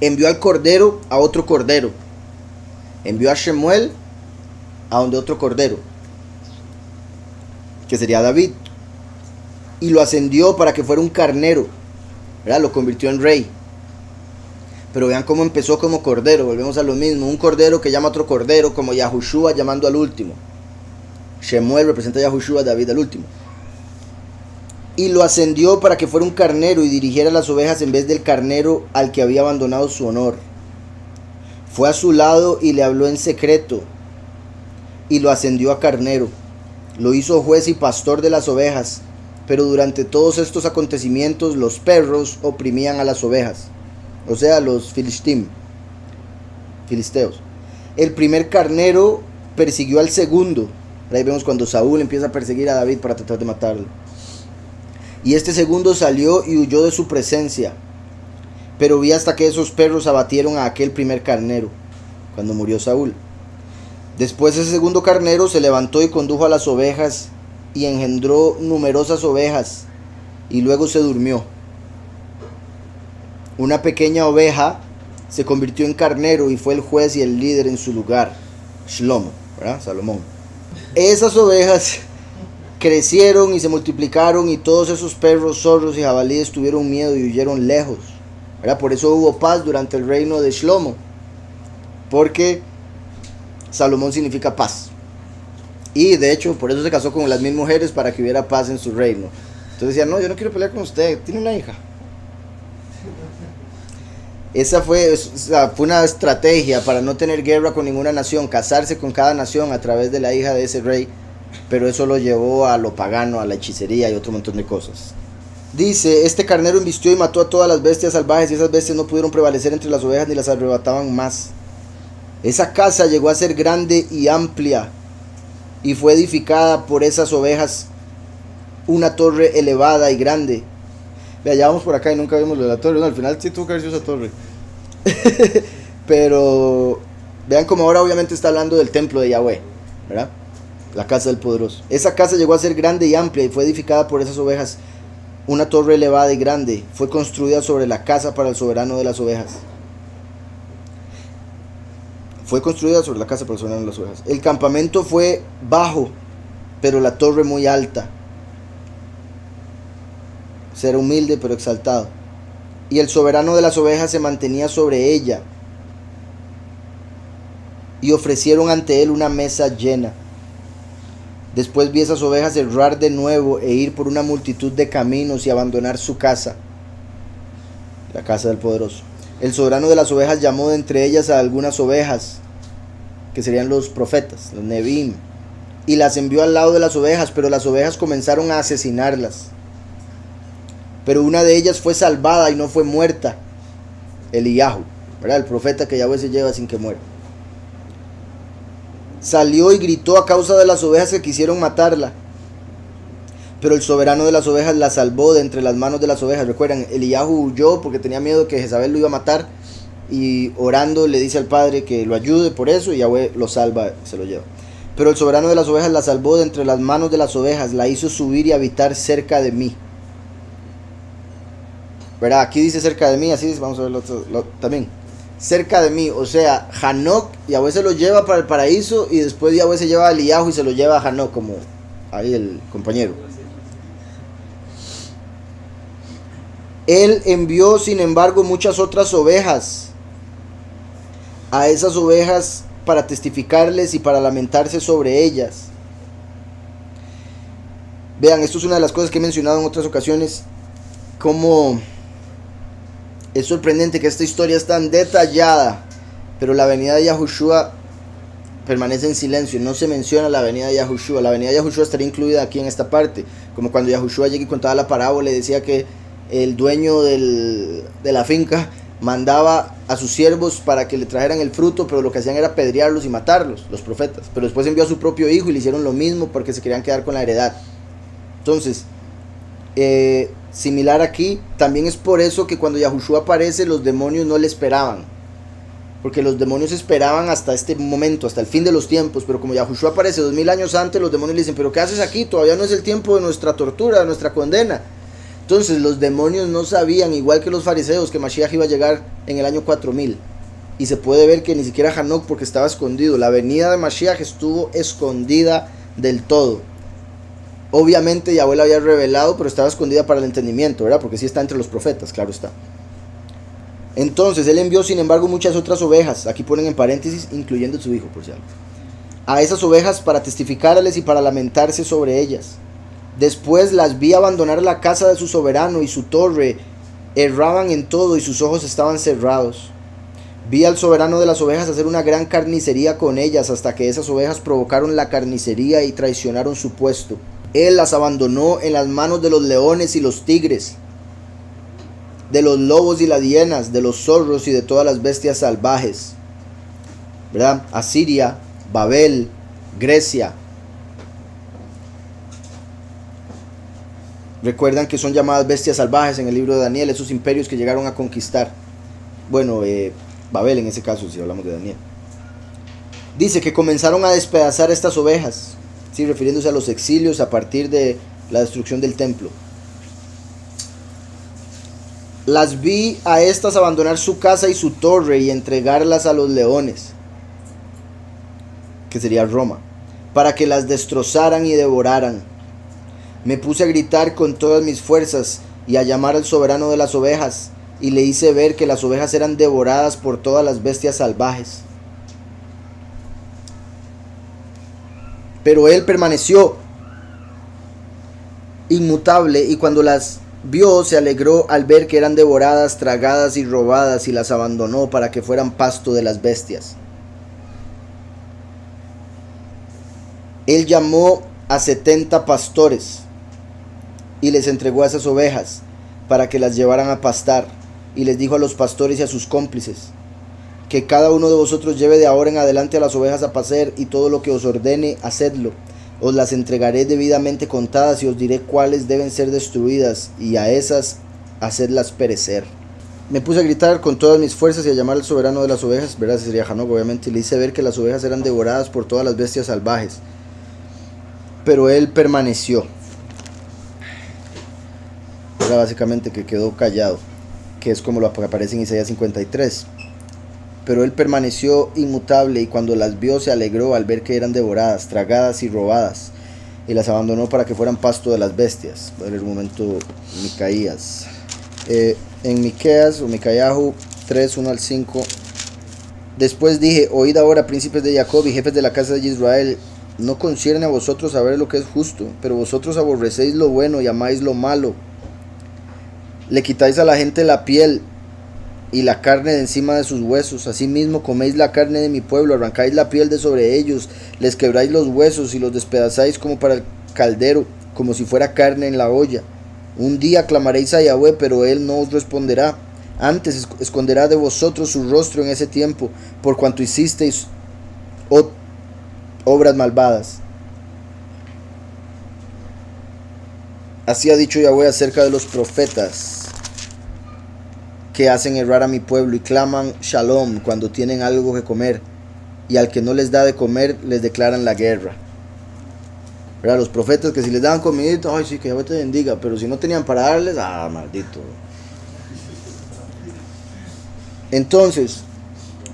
Speaker 1: envió al cordero a otro cordero. Envió a Shemuel a donde otro cordero, que sería David, y lo ascendió para que fuera un carnero, ¿verdad? Lo convirtió en rey. Pero vean cómo empezó como cordero. Volvemos a lo mismo: un cordero que llama a otro cordero, como Yahushua llamando al último. Shemuel representa a Yahushua, David al último. Y lo ascendió para que fuera un carnero y dirigiera las ovejas en vez del carnero al que había abandonado su honor. Fue a su lado y le habló en secreto, y lo ascendió a carnero. Lo hizo juez y pastor de las ovejas. Pero durante todos estos acontecimientos los perros oprimían a las ovejas, o sea, los filisteos. El primer carnero persiguió al segundo. Ahí vemos cuando Saúl empieza a perseguir a David para tratar de matarlo. Y este segundo salió y huyó de su presencia. Pero vi hasta que esos perros abatieron a aquel primer carnero, cuando murió Saúl. Después ese segundo carnero se levantó y condujo a las ovejas y engendró numerosas ovejas, y luego se durmió. Una pequeña oveja se convirtió en carnero y fue el juez y el líder en su lugar. Shlomo, ¿verdad? Salomón. Esas ovejas crecieron y se multiplicaron, y todos esos perros, zorros y jabalíes tuvieron miedo y huyeron lejos, ¿verdad? Por eso hubo paz durante el reino de Shlomo, porque Salomón significa paz. Y de hecho por eso se casó con las 1000 mujeres, para que hubiera paz en su reino. Entonces decía: no, yo no quiero pelear con usted, tiene una hija. Esa fue una estrategia para no tener guerra con ninguna nación, casarse con cada nación a través de la hija de ese rey. Pero eso lo llevó a lo pagano, a la hechicería y otro montón de cosas. Dice: este carnero embistió y mató a todas las bestias salvajes, y esas bestias no pudieron prevalecer entre las ovejas ni las arrebataban más. Esa casa llegó a ser grande y amplia, y fue edificada por esas ovejas una torre elevada y grande. Vea, ya vamos por acá y nunca vimos lo de la torre. No, al final sí tuvo que haber sido esa torre. Pero vean como ahora obviamente está hablando del templo de Yahweh, ¿verdad? La casa del poderoso. Esa casa llegó a ser grande y amplia, y fue edificada por esas ovejas una torre elevada y grande. Fue construida sobre la casa para el soberano de las ovejas. Fue construida sobre la casa para el soberano de las ovejas. El campamento fue bajo, pero la torre muy alta. Ser humilde pero exaltado. Y el soberano de las ovejas se mantenía sobre ella. Y ofrecieron ante él una mesa llena. Después vi esas ovejas errar de nuevo e ir por una multitud de caminos y abandonar su casa, la casa del poderoso. El soberano de las ovejas llamó de entre ellas a algunas ovejas, que serían los profetas, los Neviim, y las envió al lado de las ovejas, pero las ovejas comenzaron a asesinarlas. Pero una de ellas fue salvada y no fue muerta, Eliyahu, ¿verdad? El profeta que Yahweh se lleva sin que muera. Salió y gritó a causa de las ovejas que quisieron matarla. Pero el soberano de las ovejas la salvó de entre las manos de las ovejas. Recuerdan, Eliyahu huyó porque tenía miedo que Jezabel lo iba a matar. Y orando le dice al padre que lo ayude por eso. Y Yahweh lo salva, se lo lleva. Pero el soberano de las ovejas la salvó de entre las manos de las ovejas. La hizo subir y habitar cerca de mí. ¿Verdad? Aquí dice cerca de mí, así dice, vamos a verlo también. Cerca de mí, o sea, Hanoc, Yahweh se lo lleva para el paraíso y después Yahweh se lleva a Eliyahu y se lo lleva a Hanoc, como ahí el compañero. Él envió, sin embargo, muchas otras ovejas a esas ovejas para testificarles y para lamentarse sobre ellas. Vean, esto es una de las cosas que he mencionado en otras ocasiones, como es sorprendente que esta historia es tan detallada, pero la venida de Yahushua permanece en silencio. No se menciona la venida de Yahushua. La venida de Yahushua estaría incluida aquí en esta parte, como cuando Yahushua llega y contaba la parábola y decía que el dueño de la finca mandaba a sus siervos para que le trajeran el fruto, pero lo que hacían era apedrearlos y matarlos, los profetas. Pero después envió a su propio hijo y le hicieron lo mismo porque se querían quedar con la heredad. Entonces, similar aquí, también es por eso que cuando Yahushua aparece, los demonios no le esperaban, porque los demonios esperaban hasta este momento, hasta el fin de los tiempos. Pero como Yahushua aparece 2000 años antes, los demonios le dicen: pero ¿qué haces aquí? Todavía no es el tiempo de nuestra tortura, de nuestra condena. Entonces los demonios no sabían, igual que los fariseos, que Mashiach iba a llegar en el año 4000. Y se puede ver que ni siquiera Hanoc, porque estaba escondido. La venida de Mashiach estuvo escondida del todo. Obviamente Yahweh la había revelado, pero estaba escondida para el entendimiento, ¿verdad? Porque sí está entre los profetas, claro está. Entonces él envió, sin embargo, muchas otras ovejas. Aquí ponen en paréntesis, incluyendo su hijo, por si algo. A esas ovejas para testificarles y para lamentarse sobre ellas. Después las vi abandonar la casa de su soberano y su torre. Erraban en todo y sus ojos estaban cerrados. Vi al soberano de las ovejas hacer una gran carnicería con ellas, hasta que esas ovejas provocaron la carnicería y traicionaron su puesto. Él las abandonó en las manos de los leones y los tigres, de los lobos y las hienas, de los zorros y de todas las bestias salvajes. ¿Verdad? Asiria, Babel, Grecia. Recuerdan que son llamadas bestias salvajes en el libro de Daniel, esos imperios que llegaron a conquistar. Bueno, Babel en ese caso, si hablamos de Daniel. Dice que comenzaron a despedazar estas ovejas, ¿sí? Refiriéndose a los exilios a partir de la destrucción del templo. Las vi a estas abandonar su casa y su torre y entregarlas a los leones, que sería Roma, para que las destrozaran y devoraran. Me puse a gritar con todas mis fuerzas y a llamar al soberano de las ovejas, y le hice ver que las ovejas eran devoradas por todas las bestias salvajes. Pero él permaneció inmutable, y cuando las vio se alegró al ver que eran devoradas, tragadas y robadas, y las abandonó para que fueran pasto de las bestias. Él llamó a 70 pastores y les entregó a esas ovejas para que las llevaran a pastar, y les dijo a los pastores y a sus cómplices: que cada uno de vosotros lleve de ahora en adelante a las ovejas a pacer, y todo lo que os ordene, hacedlo. Os las entregaré debidamente contadas, y os diré cuáles deben ser destruidas, y a esas hacedlas perecer. Me puse a gritar con todas mis fuerzas y a llamar al soberano de las ovejas, ¿verdad? Ese sería Hanoc, obviamente, y le hice ver que las ovejas eran devoradas por todas las bestias salvajes. Pero él permaneció. Era básicamente que quedó callado, que es como lo que aparece en Isaías 53. Pero él permaneció inmutable, y cuando las vio se alegró al ver que eran devoradas, tragadas y robadas, y las abandonó para que fueran pasto de las bestias. Voy a leer un momento Micaías. En Miqueas o Micayahu 3, 1 al 5. Después dije: oíd ahora, príncipes de Jacob y jefes de la casa de Israel, no concierne a vosotros saber lo que es justo, pero vosotros aborrecéis lo bueno y amáis lo malo. Le quitáis a la gente la piel y la carne de encima de sus huesos. Asimismo coméis la carne de mi pueblo, arrancáis la piel de sobre ellos, les quebráis los huesos y los despedazáis como para el caldero, como si fuera carne en la olla. Un día clamaréis a Yahweh, pero él no os responderá. Antes esconderá de vosotros su rostro en ese tiempo, por cuanto hicisteis obras malvadas. Así ha dicho Yahweh acerca de los profetas que hacen errar a mi pueblo y claman Shalom cuando tienen algo que comer, y al que no les da de comer les declaran la guerra. ¿Verdad? Los profetas que si les daban comidita, ay sí, que Yahweh te bendiga, pero si no tenían para darles, maldito. Entonces,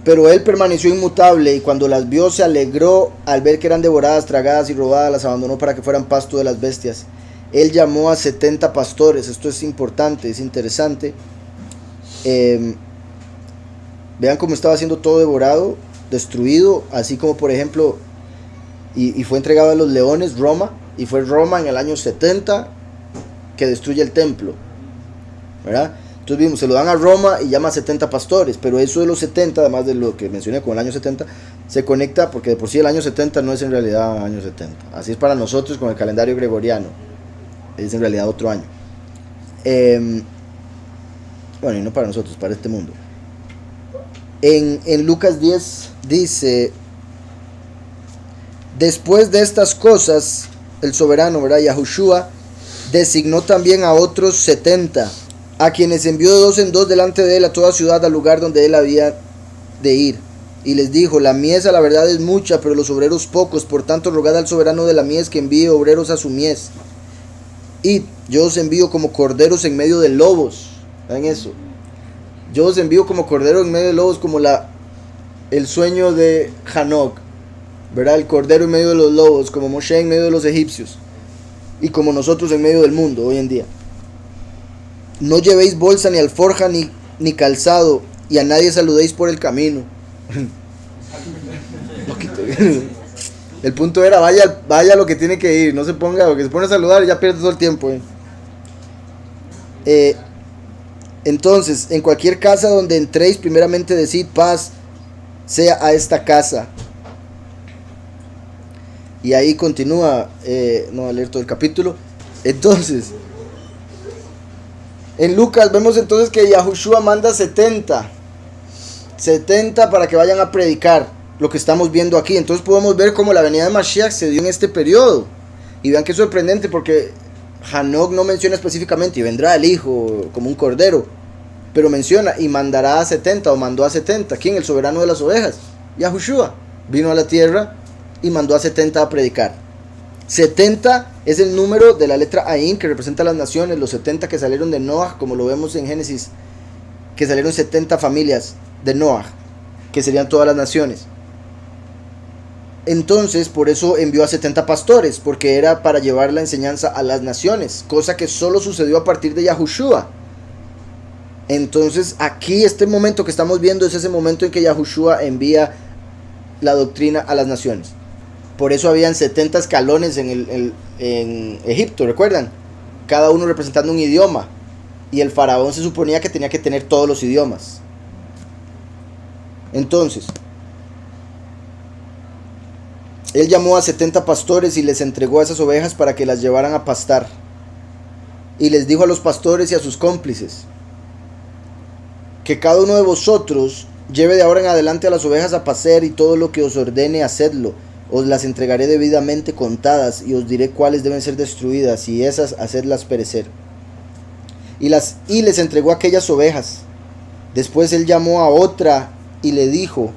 Speaker 1: pero él permaneció inmutable, y cuando las vio se alegró al ver que eran devoradas, tragadas y robadas, las abandonó para que fueran pasto de las bestias. Él llamó a 70 pastores. Esto es importante, es interesante. Vean cómo estaba siendo todo devorado, destruido, así como por ejemplo, y fue entregado a los leones Roma, y fue Roma en el año 70 que destruye el templo, ¿verdad? Entonces vimos, se lo dan a Roma y llama a 70 pastores, pero eso de los 70, además de lo que mencioné con el año 70, se conecta porque de por sí el año 70 no es en realidad año 70, así es para nosotros con el calendario gregoriano, es en realidad otro año. Bueno, y no para nosotros, para este mundo. En Lucas 10 dice: después de estas cosas, el soberano, ¿verdad?, Yahushua, designó también a otros 70, a quienes envió de dos en dos delante de él a toda ciudad, al lugar donde él había de ir. Y les dijo: la mies a la verdad es mucha, pero los obreros pocos, por tanto rogad al soberano de la mies que envíe obreros a su mies. Y yo os envío como corderos en medio de lobos. ¿Ven eso? Yo os envío como cordero en medio de lobos, como el sueño de Hanok, ¿verdad? El cordero en medio de los lobos, como Moshe en medio de los egipcios, y como nosotros en medio del mundo hoy en día. No llevéis bolsa, ni alforja, ni calzado, y a nadie saludéis por el camino. El punto era, vaya lo que tiene que ir, no se ponga, porque se pone a saludar y ya pierde todo el tiempo. Entonces, en cualquier casa donde entréis, primeramente decid: paz sea a esta casa. Y ahí continúa, no voy a leer todo el capítulo. Entonces, en Lucas vemos entonces que Yahushua manda 70 para que vayan a predicar lo que estamos viendo aquí. Entonces podemos ver cómo la venida de Mashiach se dio en este periodo. Y vean que es sorprendente porque Hanok no menciona específicamente: y vendrá el hijo como un cordero, pero menciona: y mandará a 70, o mandó a 70. ¿Quién? El soberano de las ovejas, Yahushua, vino a la tierra y mandó a 70 a predicar. 70 es el número de la letra Ain, que representa a las naciones, los 70 que salieron de Noah, como lo vemos en Génesis, que salieron 70 familias de Noah, que serían todas las naciones. Entonces, por eso envió a 70 pastores, porque era para llevar la enseñanza a las naciones, cosa que solo sucedió a partir de Yahushua. Entonces, aquí este momento que estamos viendo es ese momento en que Yahushua envía la doctrina a las naciones. Por eso habían 70 escalones en Egipto, ¿recuerdan? Cada uno representando un idioma, y el faraón se suponía que tenía que tener todos los idiomas. Entonces, él llamó a 70 pastores y les entregó a esas ovejas para que las llevaran a pastar. Y les dijo a los pastores y a sus cómplices: que cada uno de vosotros lleve de ahora en adelante a las ovejas a pacer, y todo lo que os ordene, hacedlo. Os las entregaré debidamente contadas, y os diré cuáles deben ser destruidas, y esas hacedlas perecer. Y les entregó aquellas ovejas. Después él llamó a otra y le dijo: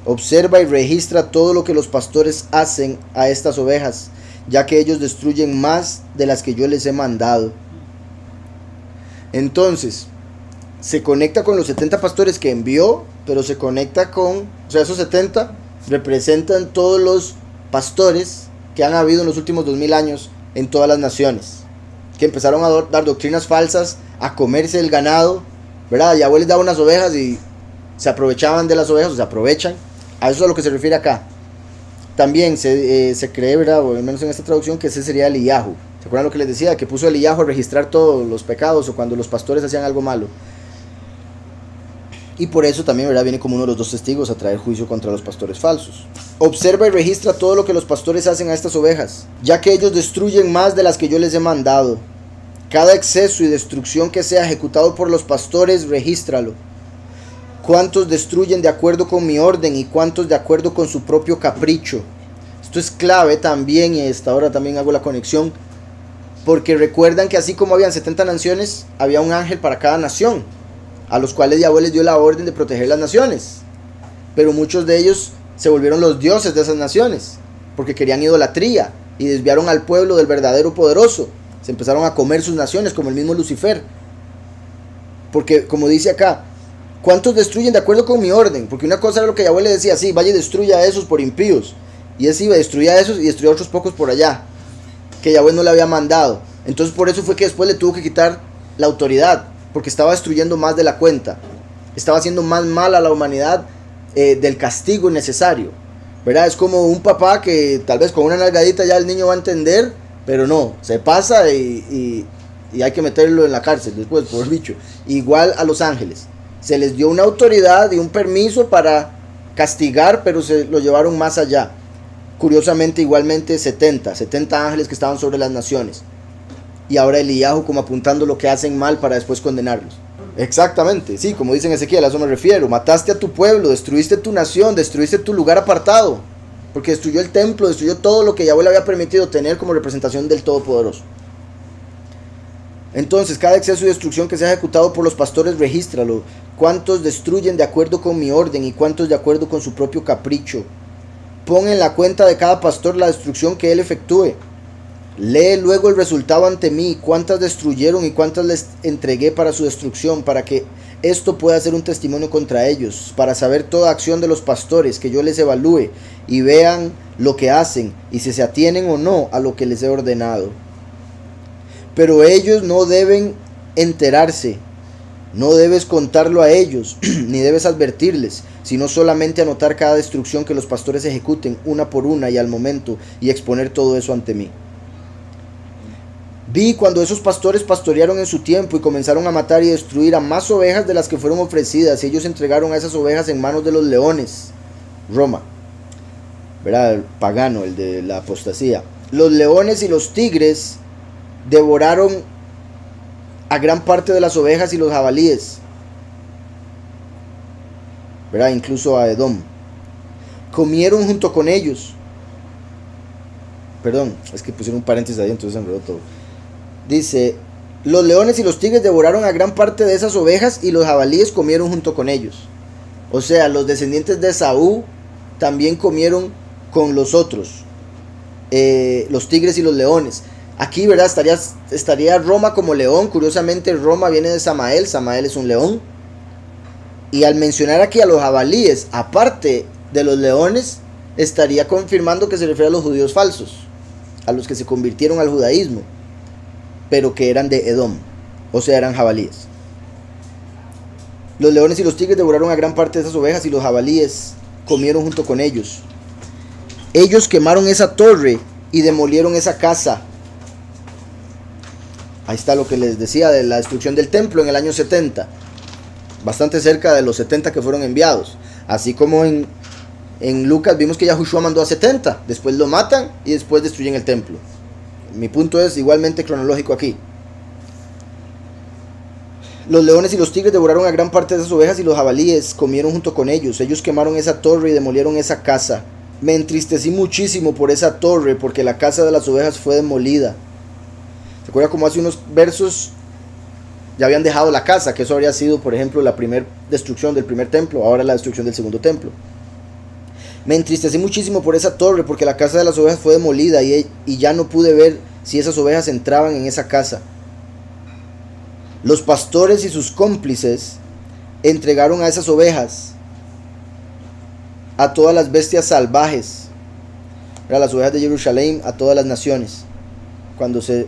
Speaker 1: observa y registra todo lo que los pastores hacen a estas ovejas, ya que ellos destruyen más de las que yo les he mandado. Entonces, se conecta con los 70 pastores que envió, pero se conecta con, o sea, esos 70 representan todos los pastores que han habido en los últimos 2000 años en todas las naciones, que empezaron a dar doctrinas falsas, a comerse el ganado, ¿verdad? Yahweh les daba unas ovejas y se aprovechaban de las ovejas, o se aprovechan. A eso es a lo que se refiere acá. También se cree, ¿verdad?, o al menos en esta traducción, que ese sería Eliyahu. ¿Se acuerdan lo que les decía? Que puso Eliyahu a registrar todos los pecados o cuando los pastores hacían algo malo. Y por eso también, ¿verdad?, viene como uno de los dos testigos a traer juicio contra los pastores falsos. Observa y registra todo lo que los pastores hacen a estas ovejas, ya que ellos destruyen más de las que yo les he mandado. Cada exceso y destrucción que sea ejecutado por los pastores, regístralo. ¿Cuántos destruyen de acuerdo con mi orden y cuántos de acuerdo con su propio capricho? Esto es clave también, y hasta ahora también hago la conexión, porque recuerdan que así como habían 70 naciones, había un ángel para cada nación, a los cuales Yahweh les dio la orden de proteger las naciones. Pero muchos de ellos se volvieron los dioses de esas naciones, porque querían idolatría y desviaron al pueblo del verdadero poderoso. Se empezaron a comer sus naciones, como el mismo Lucifer. Porque, como dice acá, ¿cuántos destruyen de acuerdo con mi orden? Porque una cosa era lo que Yahweh le decía, sí, vaya y destruya a esos por impíos. Y él iba a destruir a esos y destruir a otros pocos por allá, que Yahweh no le había mandado. Entonces por eso fue que después le tuvo que quitar la autoridad, porque estaba destruyendo más de la cuenta. Estaba haciendo más mal a la humanidad del castigo necesario, ¿verdad? Es como un papá que tal vez con una nalgadita ya el niño va a entender, pero no, se pasa y hay que meterlo en la cárcel después por bicho. Igual a los ángeles. Se les dio una autoridad y un permiso para castigar, pero se lo llevaron más allá. Curiosamente, igualmente 70 ángeles que estaban sobre las naciones. Y ahora Eliyahu como apuntando lo que hacen mal para después condenarlos. Exactamente, sí, como dice en Ezequiel, a eso me refiero. Mataste a tu pueblo, destruiste tu nación, destruiste tu lugar apartado. Porque destruyó el templo, destruyó todo lo que Yahweh le había permitido tener como representación del Todopoderoso. Entonces, cada exceso y destrucción que sea ejecutado por los pastores, regístralo. ¿Cuántos destruyen de acuerdo con mi orden y cuántos de acuerdo con su propio capricho? Pon en la cuenta de cada pastor la destrucción que él efectúe. Lee luego el resultado ante mí, cuántas destruyeron y cuántas les entregué para su destrucción, para que esto pueda ser un testimonio contra ellos, para saber toda acción de los pastores, que yo les evalúe y vean lo que hacen y si se atienen o no a lo que les he ordenado. Pero ellos no deben enterarse, no debes contarlo a ellos, ni debes advertirles, sino solamente anotar cada destrucción que los pastores ejecuten una por una y al momento, y exponer todo eso ante mí. Vi cuando esos pastores pastorearon en su tiempo y comenzaron a matar y destruir a más ovejas de las que fueron ofrecidas, y ellos entregaron a esas ovejas en manos de los leones. Roma, ¿verdad? El pagano, el de la apostasía. Los leones y los tigres devoraron a gran parte de las ovejas y los jabalíes, ¿verdad? Incluso a Edom. Comieron junto con ellos. Perdón, es que pusieron un paréntesis ahí, entonces se enredó todo. Dice, los leones y los tigres devoraron a gran parte de esas ovejas y los jabalíes comieron junto con ellos. O sea, los descendientes de Esaú también comieron con los otros, los tigres y los leones. Aquí, ¿verdad? Estaría Roma como león. Curiosamente, Roma viene de Samael. Samael es un león. Y al mencionar aquí a los jabalíes, aparte de los leones, estaría confirmando que se refiere a los judíos falsos, a los que se convirtieron al judaísmo, pero que eran de Edom, o sea, eran jabalíes. Los leones y los tigres devoraron a gran parte de esas ovejas y los jabalíes comieron junto con ellos. Ellos quemaron esa torre y demolieron esa casa. Ahí está lo que les decía de la destrucción del templo en el año 70, bastante cerca de los 70 que fueron enviados. Así como en Lucas vimos que Yahushua mandó a 70, después lo matan y después destruyen el templo. Mi punto es igualmente cronológico aquí. Los leones y los tigres devoraron a gran parte de esas ovejas y los jabalíes comieron junto con ellos. Ellos quemaron esa torre y demolieron esa casa. Me entristecí muchísimo por esa torre, porque la casa de las ovejas fue demolida. ¿Se acuerdan como hace unos versos ya habían dejado la casa? Que eso habría sido, por ejemplo, la primera destrucción del primer templo, ahora la destrucción del segundo templo. Me entristecí muchísimo por esa torre, porque la casa de las ovejas fue demolida y ya no pude ver si esas ovejas entraban en esa casa. Los pastores y sus cómplices entregaron a esas ovejas a todas las bestias salvajes, a las ovejas de Jerusalén, a todas las naciones, cuando se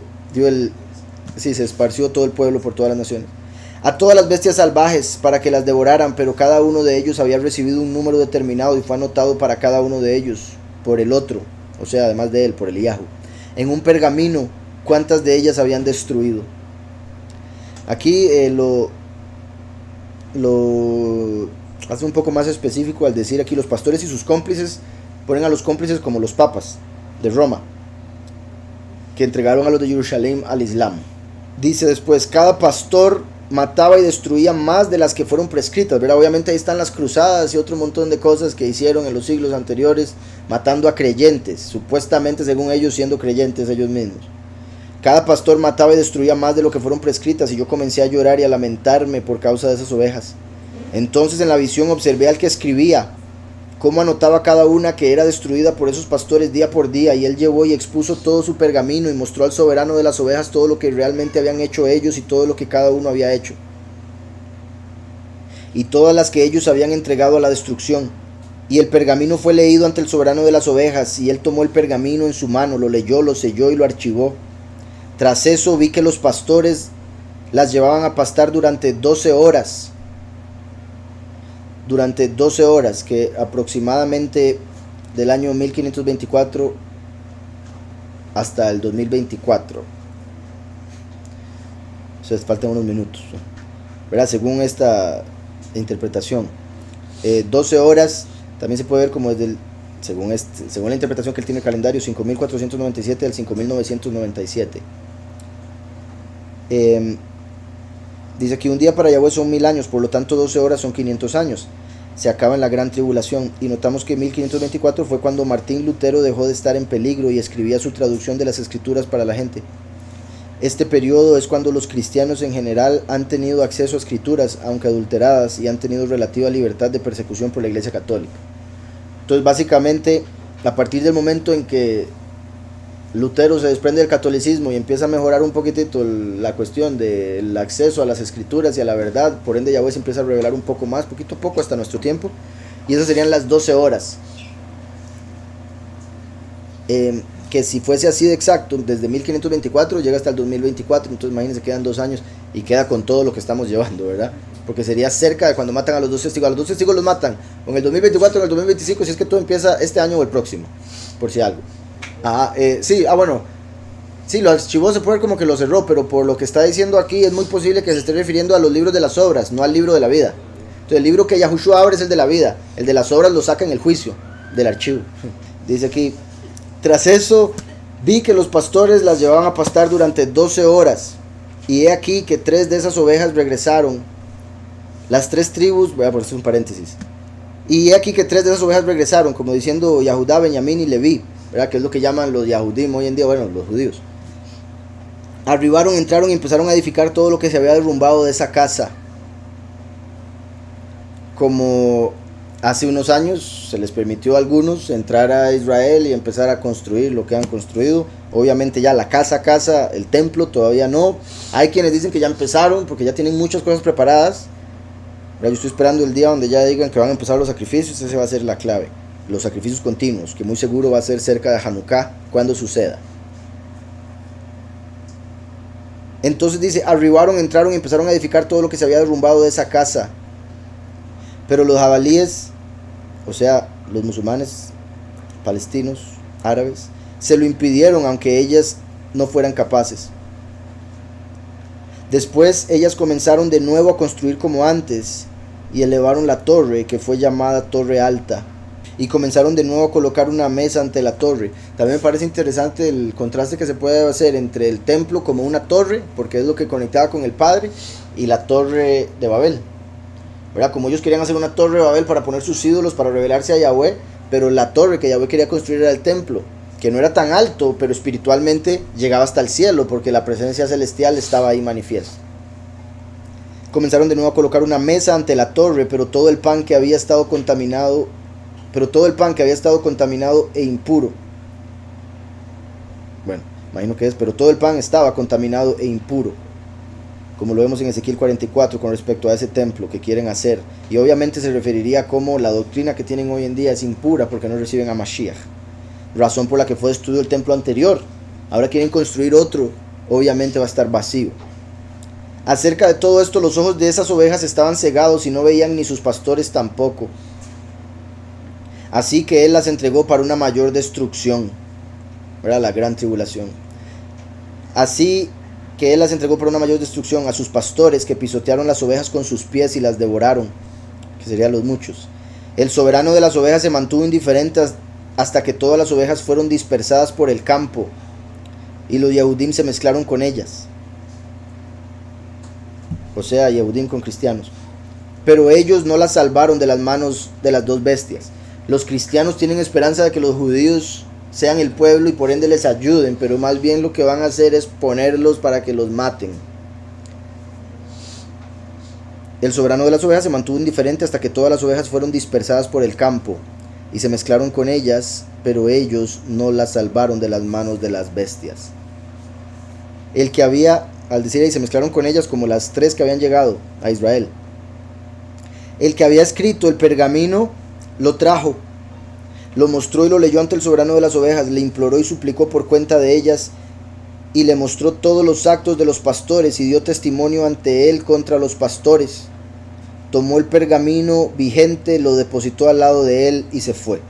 Speaker 1: esparció todo el pueblo por todas las naciones, a todas las bestias salvajes para que las devoraran, pero cada uno de ellos había recibido un número determinado y fue anotado para cada uno de ellos por el otro, o sea, además de él, por Eliahu, en un pergamino, cuántas de ellas habían destruido. Aquí lo hace un poco más específico al decir aquí los pastores y sus cómplices, ponen a los cómplices como los papas de Roma, que entregaron a los de Jerusalén al Islam. Dice después, cada pastor mataba y destruía más de las que fueron prescritas, ¿verdad? Obviamente ahí están las cruzadas y otro montón de cosas que hicieron en los siglos anteriores, matando a creyentes, supuestamente según ellos siendo creyentes ellos mismos. Cada pastor mataba y destruía más de lo que fueron prescritas, y yo comencé a llorar y a lamentarme por causa de esas ovejas. Entonces en la visión observé al que escribía, cómo anotaba cada una que era destruida por esos pastores día por día, y él llevó y expuso todo su pergamino y mostró al soberano de las ovejas todo lo que realmente habían hecho ellos y todo lo que cada uno había hecho, y todas las que ellos habían entregado a la destrucción. Y el pergamino fue leído ante el soberano de las ovejas, y él tomó el pergamino en su mano, lo leyó, lo selló y lo archivó. Tras eso vi que los pastores las llevaban a pastar durante 12 horas. Durante 12 horas, que aproximadamente del año 1524 hasta el 2024. O sea, faltan unos minutos, ¿verdad? Según esta interpretación. 12 horas también se puede ver como desde según la interpretación que él tiene el calendario, 5497 al 5997. Dice aquí, un día para Yahweh son 1000 años, por lo tanto 12 horas son 500 años. Se acaba en la gran tribulación, y notamos que 1524 fue cuando Martín Lutero dejó de estar en peligro y escribía su traducción de las escrituras para la gente. Este periodo es cuando los cristianos en general han tenido acceso a escrituras, aunque adulteradas, y han tenido relativa libertad de persecución por la Iglesia Católica. Entonces básicamente, a partir del momento en que Lutero se desprende del catolicismo y empieza a mejorar un poquitito la cuestión del acceso a las escrituras y a la verdad, por ende Yahweh se empieza a revelar un poco más, poquito a poco, hasta nuestro tiempo, y esas serían las 12 horas. Que si fuese así de exacto, desde 1524 llega hasta el 2024, entonces imagínense, quedan 2 años y queda con todo lo que estamos llevando, ¿verdad? Porque sería cerca de cuando matan a los 2 testigos. A los 2 testigos los matan o en el 2024 o en el 2025, si es que todo empieza este año o el próximo, por si algo. Sí, lo archivó, se puede ver como que lo cerró, pero por lo que está diciendo aquí es muy posible que se esté refiriendo a los libros de las obras, no al libro de la vida. Entonces el libro que Yahushua abre es el de la vida, el de las obras lo saca en el juicio del archivo. Dice aquí, tras eso vi que los pastores las llevaban a pastar durante 12 horas, y he aquí que 3 de esas ovejas regresaron. Las 3 tribus, voy a poner un paréntesis, y he aquí que 3 de esas ovejas regresaron, como diciendo Yahudá, Benjamín y Leví, ¿verdad? Que es lo que llaman los Yahudim hoy en día, bueno, los judíos. Arribaron, entraron y empezaron a edificar todo lo que se había derrumbado de esa casa. Como hace unos años se les permitió a algunos entrar a Israel y empezar a construir lo que han construido. Obviamente ya la casa, el templo todavía no. Hay quienes dicen que ya empezaron porque ya tienen muchas cosas preparadas. Yo estoy esperando el día donde ya digan que van a empezar los sacrificios. Esa va a ser la clave. Los sacrificios continuos, que muy seguro va a ser cerca de Hanukkah cuando suceda. Entonces dice, arribaron, entraron y empezaron a edificar todo lo que se había derrumbado de esa casa. Pero los jabalíes, o sea, los musulmanes, palestinos, árabes, se lo impidieron, aunque ellas no fueran capaces. Después ellas comenzaron de nuevo a construir como antes y elevaron la torre, que fue llamada Torre Alta, y comenzaron de nuevo a colocar una mesa ante la torre. También me parece interesante el contraste que se puede hacer entre el templo como una torre, porque es lo que conectaba con el Padre, y la torre de Babel, ¿verdad? Como ellos querían hacer una torre de Babel para poner sus ídolos, para revelarse a Yahweh, pero la torre que Yahweh quería construir era el templo, que no era tan alto, pero espiritualmente llegaba hasta el cielo, porque la presencia celestial estaba ahí manifiesta. Comenzaron de nuevo a colocar una mesa ante la torre, pero todo el pan que había estado contaminado e impuro. Bueno, imagino que es, pero todo el pan estaba contaminado e impuro. como lo vemos en Ezequiel 44 con respecto a ese templo que quieren hacer. Y obviamente se referiría a cómo la doctrina que tienen hoy en día es impura porque no reciben a Mashiach, razón por la que fue destruido el templo anterior. Ahora quieren construir otro, obviamente va a estar vacío. Acerca de todo esto, los ojos de esas ovejas estaban cegados y no veían, ni sus pastores tampoco. Así que él las entregó para una mayor destrucción, ¿verdad? La gran tribulación. Así que él las entregó para una mayor destrucción a sus pastores, que pisotearon las ovejas con sus pies y las devoraron, que serían los muchos. El soberano de las ovejas se mantuvo indiferente hasta que todas las ovejas fueron dispersadas por el campo, y los Yehudim se mezclaron con ellas. O sea, Yehudim con cristianos. Pero ellos no las salvaron de las manos de las dos bestias. Los cristianos tienen esperanza de que los judíos sean el pueblo y por ende les ayuden, pero más bien lo que van a hacer es ponerlos para que los maten. El soberano de las ovejas se mantuvo indiferente hasta que todas las ovejas fueron dispersadas por el campo y se mezclaron con ellas, pero ellos no las salvaron de las manos de las bestias. El que había, al decir ahí, se mezclaron con ellas como las 3 que habían llegado a Israel. El que había escrito el pergamino lo trajo, lo mostró y lo leyó ante el soberano de las ovejas, le imploró y suplicó por cuenta de ellas, y le mostró todos los actos de los pastores y dio testimonio ante él contra los pastores. Tomó el pergamino vigente, lo depositó al lado de él y se fue.